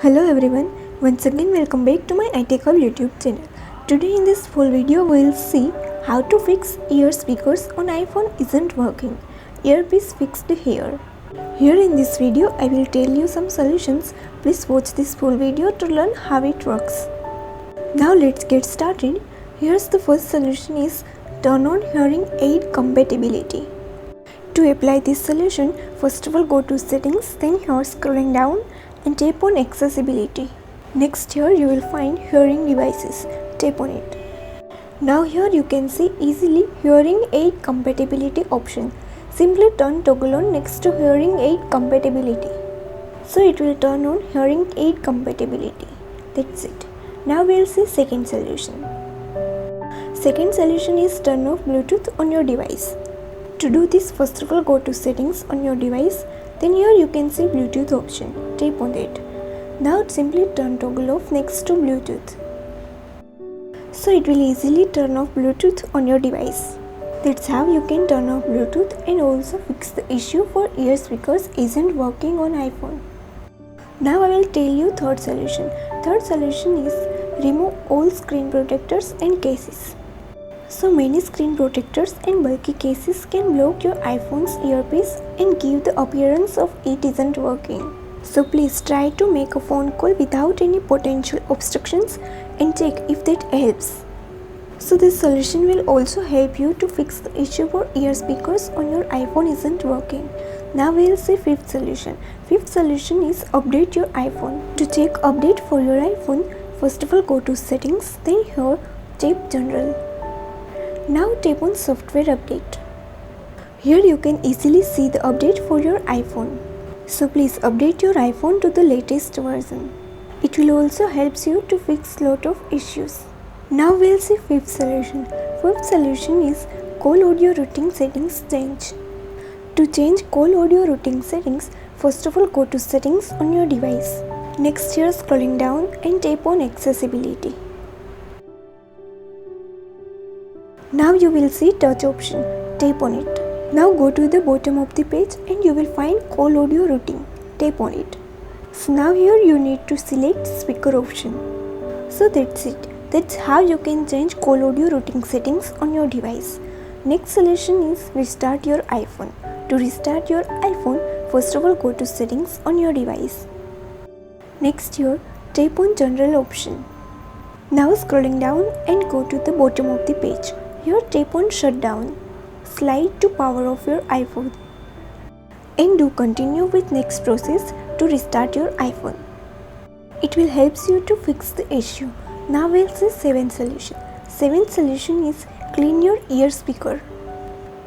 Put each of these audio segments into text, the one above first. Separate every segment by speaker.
Speaker 1: Hello everyone, once again welcome back to my iTechHub YouTube channel. Today in this full video we will see how to fix ear speakers on iPhone isn't working. Earpiece fixed here. Here in this video I will tell you some solutions. Please watch this full video to learn how it works. Now let's get started. Here's the first solution is turn on hearing aid compatibility. To apply this solution, first of all go to settings, then here scrolling down and tap on accessibility. Next here you will find hearing devices. Tap on it. Now here you can see easily hearing aid compatibility option. Simply turn toggle on next to hearing aid compatibility. So it will turn on hearing aid compatibility. That's it. Now we will see second solution. Second solution is turn off Bluetooth on your device. To do this, first of all go to settings on your device. Then here you can see Bluetooth option. Tap on it. Now simply turn toggle off next to Bluetooth. So it will easily turn off Bluetooth on your device. That's how you can turn off Bluetooth and also fix the issue for ear speakers isn't working on iPhone. Now I will tell you third solution. Third solution is remove all screen protectors and cases. So many screen protectors and bulky cases can block your iPhone's earpiece and give the appearance of it isn't working. So please try to make a phone call without any potential obstructions and check if that helps. So this solution will also help you to fix the issue for ear speakers on your iPhone isn't working. Now we will see fifth solution. Fifth solution is update your iPhone. To check update for your iPhone, first of all go to settings, then here tap general. Now tap on software update. Here you can easily see the update for your iPhone. So please update your iPhone to the latest version. It will also help you to fix lot of issues. Now we'll see fifth solution. Fifth solution is call audio routing settings change. To change call audio routing settings, first of all go to settings on your device. Next here scrolling down and tap on accessibility. Now you will see touch option. Tap on it. Now go to the bottom of the page and you will find call audio routing. Tap on it. So now here you need to select speaker option. So that's it. That's how you can change call audio routing settings on your device. Next solution is restart your iPhone. To restart your iPhone, first of all go to settings on your device. Next here tap on general option. Now scrolling down and go to the bottom of the page. Here tap on shutdown. Slide to power off your iPhone. And do continue with next process to restart your iPhone. It will help you to fix the issue. Now we'll see seventh solution. Seventh solution is clean your ear speaker.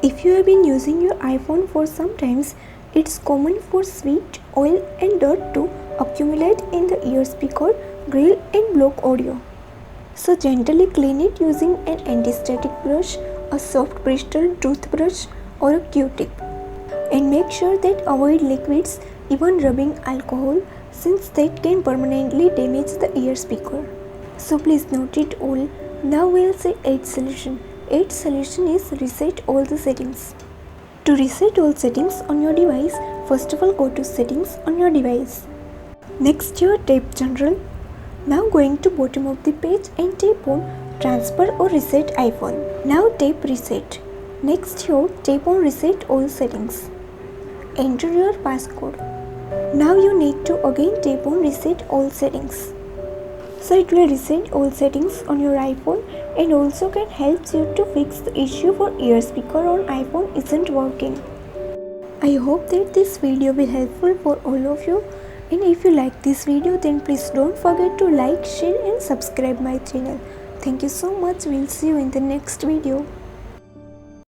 Speaker 1: If you have been using your iPhone for some times, it's common for sweat, oil and dirt to accumulate in the ear speaker, grill and block audio. So gently clean it using an anti-static brush, a soft bristle toothbrush or a Q-tip. And make sure that avoid liquids, even rubbing alcohol, since that can permanently damage the ear speaker. So please note it all. Now we'll see 8th solution. 8th solution is reset all the settings. To reset all settings on your device, first of all go to settings on your device. Next here tap general. Now going to bottom of the page and tap on transfer or reset iPhone. Now tap reset. Next here tap on reset all settings. Enter your passcode. Now you need to again tap on reset all settings. So it will reset all settings on your iPhone and also can help you to fix the issue for ear speaker on iPhone isn't working. I hope that this video will be helpful for all of you. And if you like this video, then please don't forget to like, share and subscribe my channel. Thank you so much. We'll see you in the next video.